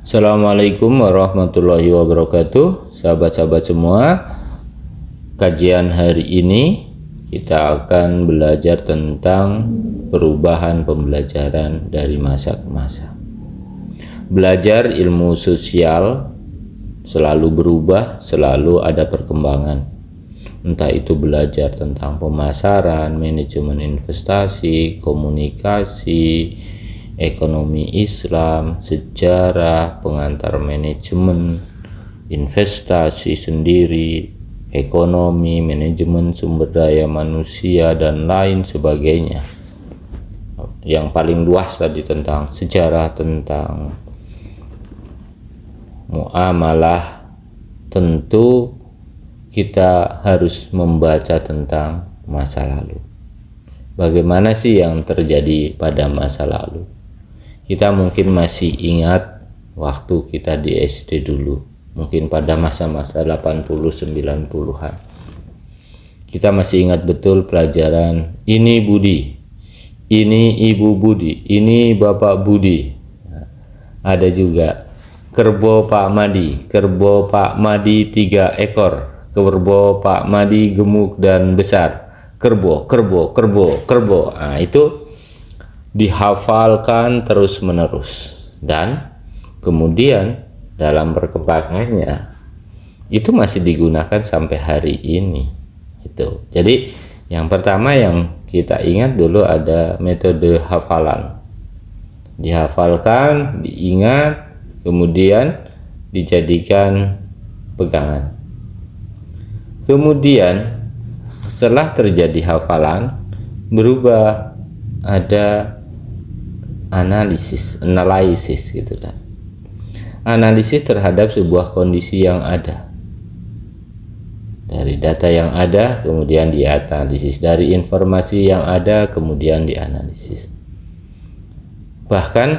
Assalamualaikum warahmatullahi wabarakatuh. Sahabat-sahabat semua, kajian hari ini kita akan belajar tentang perubahan pembelajaran dari masa ke masa. Belajar ilmu sosial selalu berubah, selalu ada perkembangan. Entah itu belajar tentang pemasaran, manajemen investasi, komunikasi, ekonomi Islam, sejarah, pengantar manajemen, investasi sendiri, ekonomi, manajemen sumber daya manusia, dan lain sebagainya. Yang paling luas tadi tentang sejarah, tentang muamalah. Tentu kita harus membaca tentang masa lalu. Bagaimana sih yang terjadi pada masa lalu? Kita mungkin masih ingat waktu kita di SD dulu, mungkin pada masa-masa 80-90-an. Kita masih ingat betul pelajaran ini Budi, ini Ibu Budi, ini Bapak Budi. Ada juga kerbau Pak Madi 3 ekor. Kerbau Pak Madi gemuk dan besar. Kerbau. Nah, itu dihafalkan terus menerus, dan kemudian dalam perkembangannya itu masih digunakan sampai hari ini. Itu. Jadi yang pertama yang kita ingat dulu ada metode hafalan. Dihafalkan, diingat, kemudian dijadikan pegangan. Kemudian setelah terjadi hafalan, berubah, ada analisis gitu kan. Analisis terhadap sebuah kondisi yang ada. Dari data yang ada kemudian dianalisis, dari informasi yang ada kemudian dianalisis. Bahkan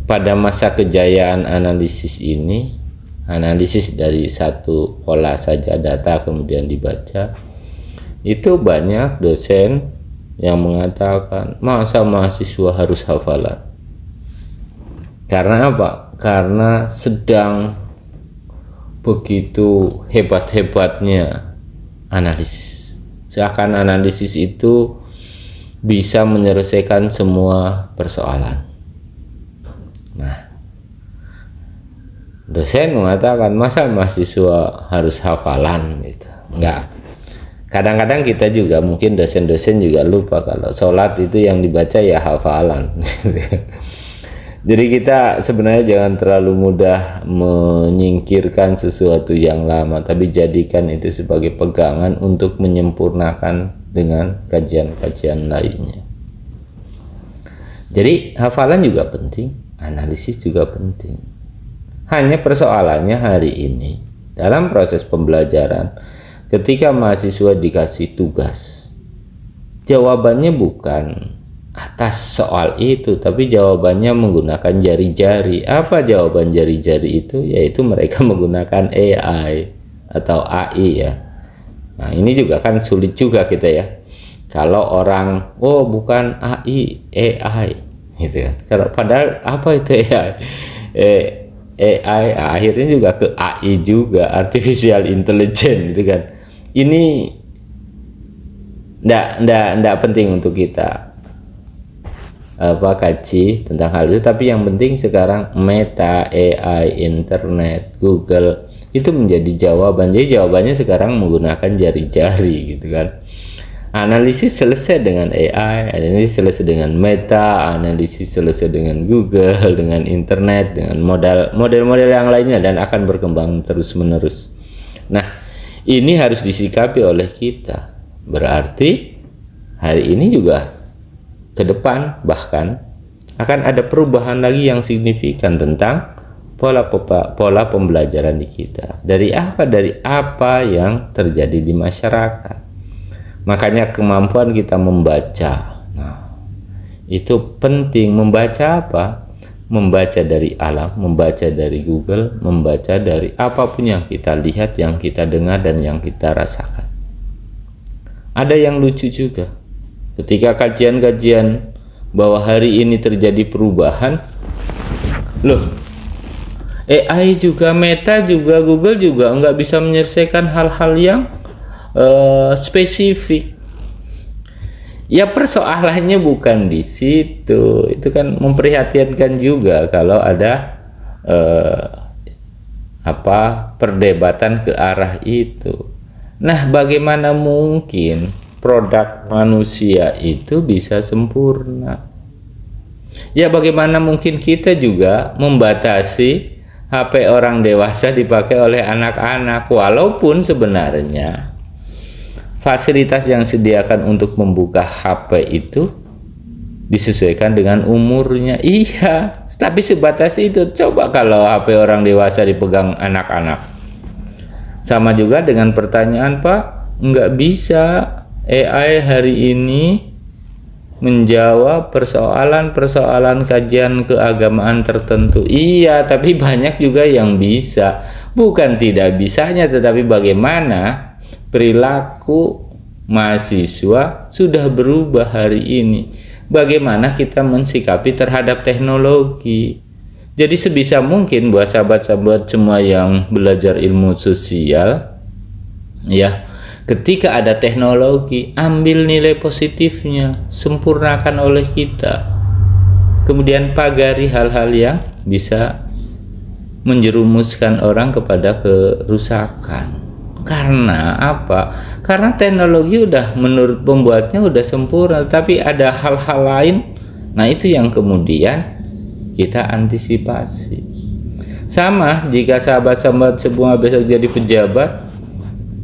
pada masa kejayaan analisis ini, analisis dari satu pola saja data kemudian dibaca, itu banyak dosen yang mengatakan masa mahasiswa harus hafalan. Karena apa? Karena sedang begitu hebat-hebatnya analisis. Seakan analisis itu bisa menyelesaikan semua persoalan. Nah, dosen mengatakan masa mahasiswa harus hafalan gitu. Enggak. Kadang-kadang kita juga mungkin dosen-dosen juga lupa kalau sholat itu yang dibaca ya hafalan. Jadi kita sebenarnya jangan terlalu mudah menyingkirkan sesuatu yang lama, tapi jadikan itu sebagai pegangan untuk menyempurnakan dengan kajian-kajian lainnya. Jadi hafalan juga penting, analisis juga penting. Hanya persoalannya hari ini dalam proses pembelajaran, ketika mahasiswa dikasih tugas, jawabannya bukan atas soal itu, tapi jawabannya menggunakan jari-jari. Apa jawaban jari-jari itu? Yaitu mereka menggunakan AI atau AI ya. Nah, ini juga kan sulit juga kita ya. Kalau orang, oh bukan AI gitu ya. Padahal apa itu AI? AI akhirnya juga ke AI juga, artificial intelligence gitu kan. Ini ndak penting untuk kita kaji tentang hal itu, tapi yang penting sekarang Meta, AI, internet, Google itu menjadi jawaban. Jadi jawabannya sekarang menggunakan jari-jari gitu kan. Analisis selesai dengan AI, analisis selesai dengan Meta, analisis selesai dengan Google, dengan internet, dengan model-model yang lainnya, dan akan berkembang terus-menerus. Nah, ini harus disikapi oleh kita. Berarti hari ini juga ke depan bahkan akan ada perubahan lagi yang signifikan tentang pola pembelajaran di kita. Dari apa yang terjadi di masyarakat. Makanya kemampuan kita membaca, nah, itu penting. Membaca apa? Membaca dari alam, membaca dari Google, membaca dari apapun yang kita lihat, yang kita dengar, dan yang kita rasakan. Ada yang lucu juga. Ketika kajian-kajian bahwa hari ini terjadi perubahan, Loh, AI juga, Meta juga, Google juga nggak bisa menyelesaikan hal-hal yang spesifik. Ya persoalannya bukan di situ. Itu kan memprihatinkan juga kalau ada perdebatan ke arah itu. Nah, bagaimana mungkin produk manusia itu bisa sempurna? Ya bagaimana mungkin kita juga membatasi HP orang dewasa dipakai oleh anak-anak, walaupun sebenarnya fasilitas yang disediakan untuk membuka HP itu disesuaikan dengan umurnya. Iya, tapi sebatas itu. Coba kalau HP orang dewasa dipegang anak-anak. Sama juga dengan pertanyaan, Pak, nggak bisa AI hari ini menjawab persoalan-persoalan kajian keagamaan tertentu. Iya, tapi banyak juga yang bisa. Bukan tidak bisanya, tetapi bagaimana perilaku mahasiswa sudah berubah hari ini. Bagaimana kita mensikapi terhadap teknologi. Jadi sebisa mungkin buat sahabat-sahabat semua yang belajar ilmu sosial, ya, ketika ada teknologi, ambil nilai positifnya, sempurnakan oleh kita. Kemudian pagari hal-hal yang bisa menjerumuskan orang kepada kerusakan. Karena apa? Karena teknologi udah menurut pembuatnya udah sempurna, tapi ada hal-hal lain. Nah, itu yang kemudian kita antisipasi. Sama jika sahabat-sahabat semua besok jadi pejabat,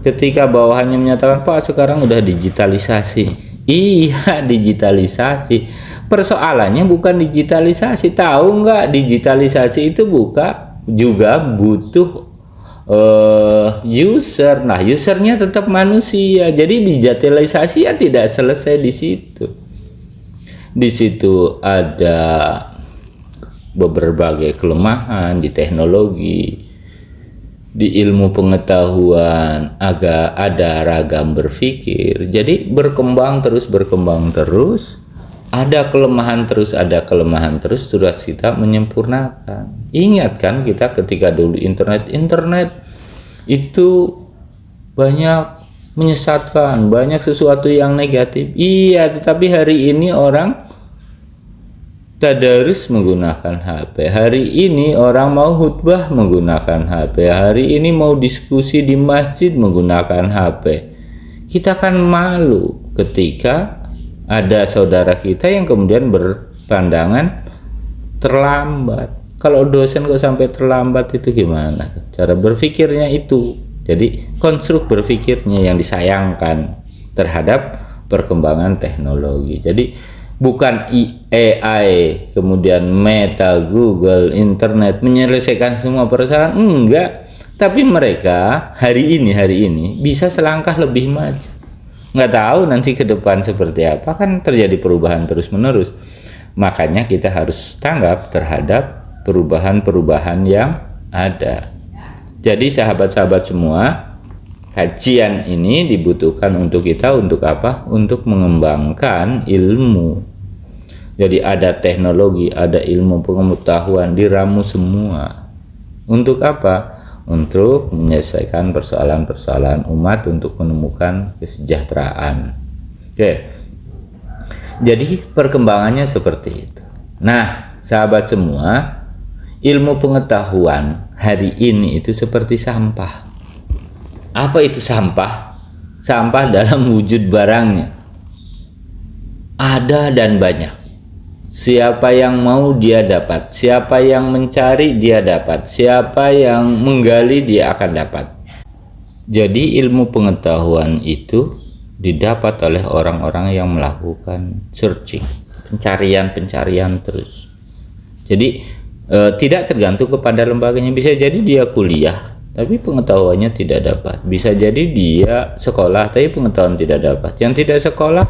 ketika bawahannya menyatakan, Pak, sekarang udah digitalisasi. Iya, digitalisasi. Persoalannya bukan digitalisasi. Tahu nggak, digitalisasi itu juga butuh user. Nah, usernya tetap manusia. Jadi digitalisasi ya tidak selesai di situ. Di situ ada berbagai kelemahan di teknologi, di ilmu pengetahuan, agak ada ragam berpikir. Jadi berkembang terus, ada kelemahan terus kita menyempurnakan. Ingat kan kita ketika dulu internet itu banyak menyesatkan, banyak sesuatu yang negatif. Iya, tetapi hari ini orang tadarus menggunakan HP. Hari ini orang mau khutbah menggunakan HP. Hari ini mau diskusi di masjid menggunakan HP. Kita kan malu ketika ada saudara kita yang kemudian berpandangan terlambat. Kalau dosen kok sampai terlambat itu gimana? Cara berpikirnya itu. Jadi konstruk berpikirnya yang disayangkan terhadap perkembangan teknologi. Jadi bukan AI, kemudian Meta, Google, internet menyelesaikan semua persoalan, enggak. Tapi mereka hari ini bisa selangkah lebih maju. Nggak tahu nanti ke depan seperti apa, kan terjadi perubahan terus-menerus. Makanya kita harus tanggap terhadap perubahan-perubahan yang ada. Jadi sahabat-sahabat semua, kajian ini dibutuhkan untuk kita, untuk apa? Untuk mengembangkan ilmu. Jadi ada teknologi, ada ilmu pengetahuan diramu semua. Untuk apa? Untuk menyelesaikan persoalan-persoalan umat, untuk menemukan kesejahteraan. Oke. Jadi perkembangannya seperti itu. Nah, sahabat semua, ilmu pengetahuan hari ini itu seperti sampah. Apa itu sampah? Sampah dalam wujud barangnya. Ada dan banyak. Siapa yang mau dia dapat, siapa yang mencari dia dapat, siapa yang menggali dia akan dapat. Jadi ilmu pengetahuan itu didapat oleh orang-orang yang melakukan searching, pencarian terus. Jadi tidak tergantung kepada lembaganya. Bisa jadi dia kuliah tapi pengetahuannya tidak dapat, bisa jadi dia sekolah tapi pengetahuan tidak dapat. Yang tidak sekolah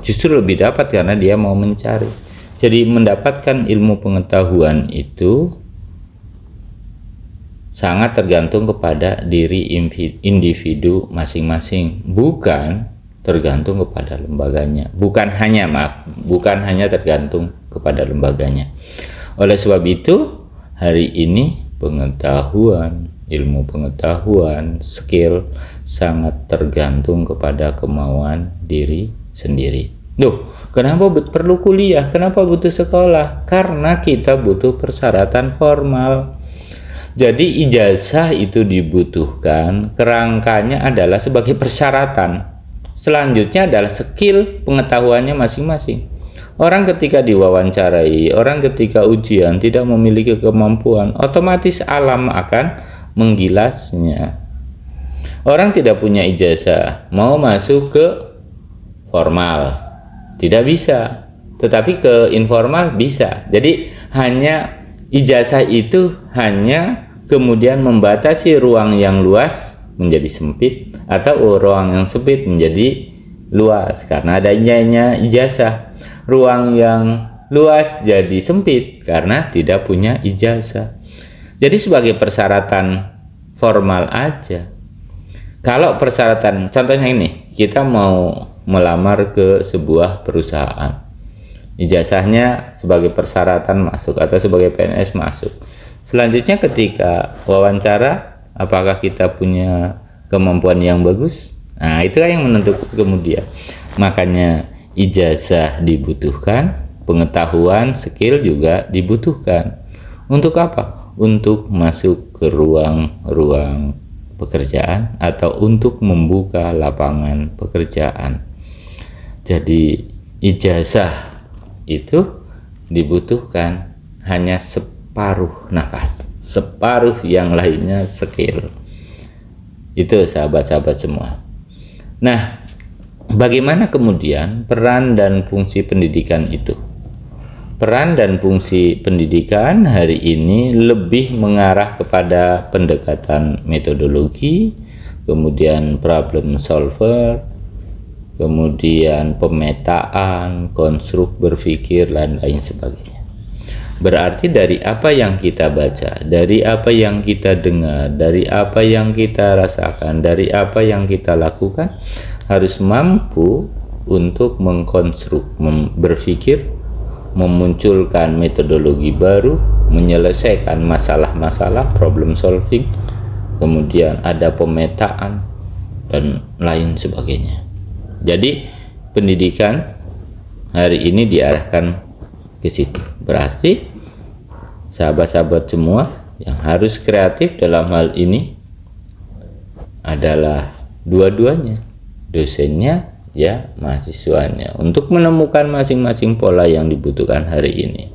justru lebih dapat karena dia mau mencari. Jadi mendapatkan ilmu pengetahuan itu sangat tergantung kepada diri individu masing-masing, bukan tergantung kepada lembaganya. Bukan hanya tergantung kepada lembaganya. Oleh sebab itu, hari ini pengetahuan, ilmu pengetahuan, skill sangat tergantung kepada kemauan diri sendiri. Duh, kenapa perlu kuliah? Kenapa butuh sekolah? Karena kita butuh persyaratan formal. Jadi ijazah itu dibutuhkan, kerangkanya adalah sebagai persyaratan. Selanjutnya adalah skill pengetahuannya masing-masing. Orang ketika diwawancarai, orang ketika ujian tidak memiliki kemampuan, otomatis alam akan menggilasnya. Orang tidak punya ijazah, mau masuk ke formal, tidak bisa. Tetapi ke informal bisa. Jadi hanya ijazah itu hanya kemudian membatasi ruang yang luas menjadi sempit, atau ruang yang sempit menjadi luas karena adanya ijazah. Ruang yang luas jadi sempit karena tidak punya ijazah. Jadi sebagai persyaratan formal aja. Kalau persyaratan, contohnya ini, kita mau melamar ke sebuah perusahaan, ijazahnya sebagai persyaratan masuk atau sebagai PNS masuk. Selanjutnya ketika wawancara, apakah kita punya kemampuan yang bagus? Nah, itulah yang menentukan kemudian. Makanya ijazah dibutuhkan, pengetahuan, skill juga dibutuhkan. Untuk apa? Untuk masuk ke ruang-ruang pekerjaan atau untuk membuka lapangan pekerjaan. Jadi ijazah itu dibutuhkan hanya separuh nafas, separuh yang lainnya skill. Itu sahabat-sahabat semua. Nah, bagaimana kemudian peran dan fungsi pendidikan itu? Peran dan fungsi pendidikan hari ini lebih mengarah kepada pendekatan metodologi, kemudian problem solver, kemudian pemetaan, konstruk berpikir, dan lain sebagainya. Berarti dari apa yang kita baca, dari apa yang kita dengar, dari apa yang kita rasakan, dari apa yang kita lakukan, harus mampu untuk mengkonstruk, berpikir, memunculkan metodologi baru, menyelesaikan masalah-masalah, problem solving, kemudian ada pemetaan, dan lain sebagainya. Jadi pendidikan hari ini diarahkan ke situ. Berarti sahabat-sahabat semua yang harus kreatif dalam hal ini adalah dua-duanya, dosennya ya mahasiswanya, untuk menemukan masing-masing pola yang dibutuhkan hari ini.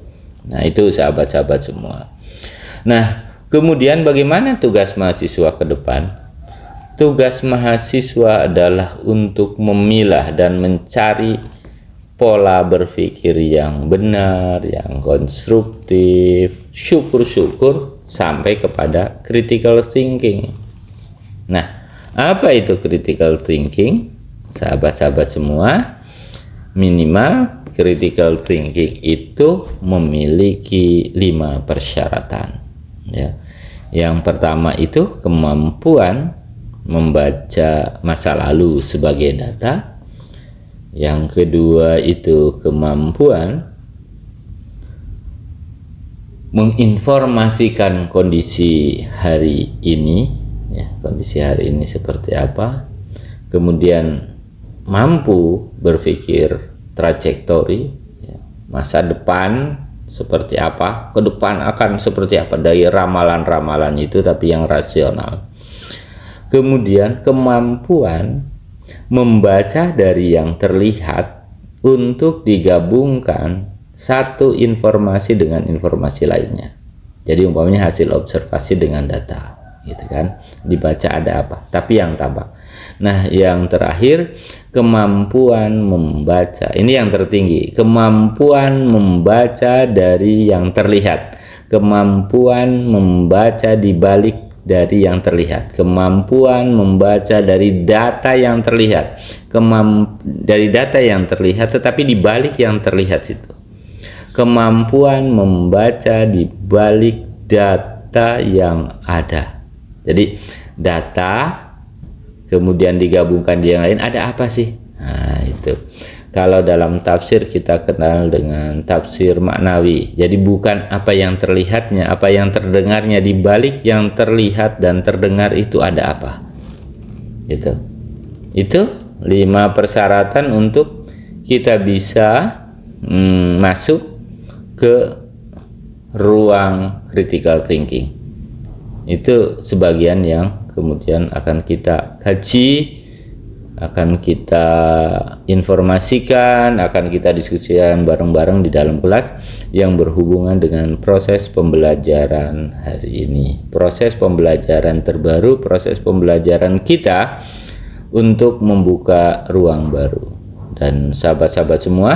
Nah, itu sahabat-sahabat semua. Nah, kemudian bagaimana tugas mahasiswa ke depan? Tugas mahasiswa adalah untuk memilah dan mencari pola berpikir yang benar, yang konstruktif, syukur-syukur sampai kepada critical thinking. Nah, apa itu critical thinking? Sahabat-sahabat semua, minimal critical thinking itu memiliki 5 persyaratan, ya. Yang pertama itu kemampuan membaca masa lalu sebagai data. Yang kedua itu kemampuan menginformasikan kondisi hari ini, ya, kondisi hari ini seperti apa. Kemudian mampu berpikir trajektori, ya, masa depan seperti apa, ke depan akan seperti apa, dari ramalan-ramalan itu tapi yang rasional. Kemudian kemampuan membaca dari yang terlihat untuk digabungkan satu informasi dengan informasi lainnya. Jadi umpamanya hasil observasi dengan data, gitu kan, dibaca ada apa, tapi yang tampak. Nah, yang terakhir kemampuan membaca, ini yang tertinggi, kemampuan membaca dari yang terlihat, kemampuan membaca di balik dari yang terlihat, kemampuan membaca dari data yang terlihat, dari data yang terlihat tetapi di balik yang terlihat situ, kemampuan membaca di balik data yang ada. Jadi data kemudian digabungkan di yang lain, ada apa sih? Nah, itu. Kalau dalam tafsir kita kenal dengan tafsir maknawi. Jadi bukan apa yang terlihatnya, apa yang terdengarnya, di balik yang terlihat dan terdengar itu ada apa. Gitu. Itu 5 persyaratan untuk kita bisa masuk ke ruang critical thinking. Itu sebagian yang kemudian akan kita kaji, akan kita informasikan, akan kita diskusikan bareng-bareng di dalam kelas yang berhubungan dengan proses pembelajaran hari ini. Proses pembelajaran terbaru, proses pembelajaran kita untuk membuka ruang baru. Dan sahabat-sahabat semua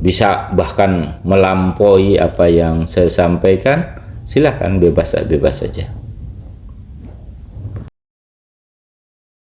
bisa bahkan melampaui apa yang saya sampaikan, silakan bebas saja.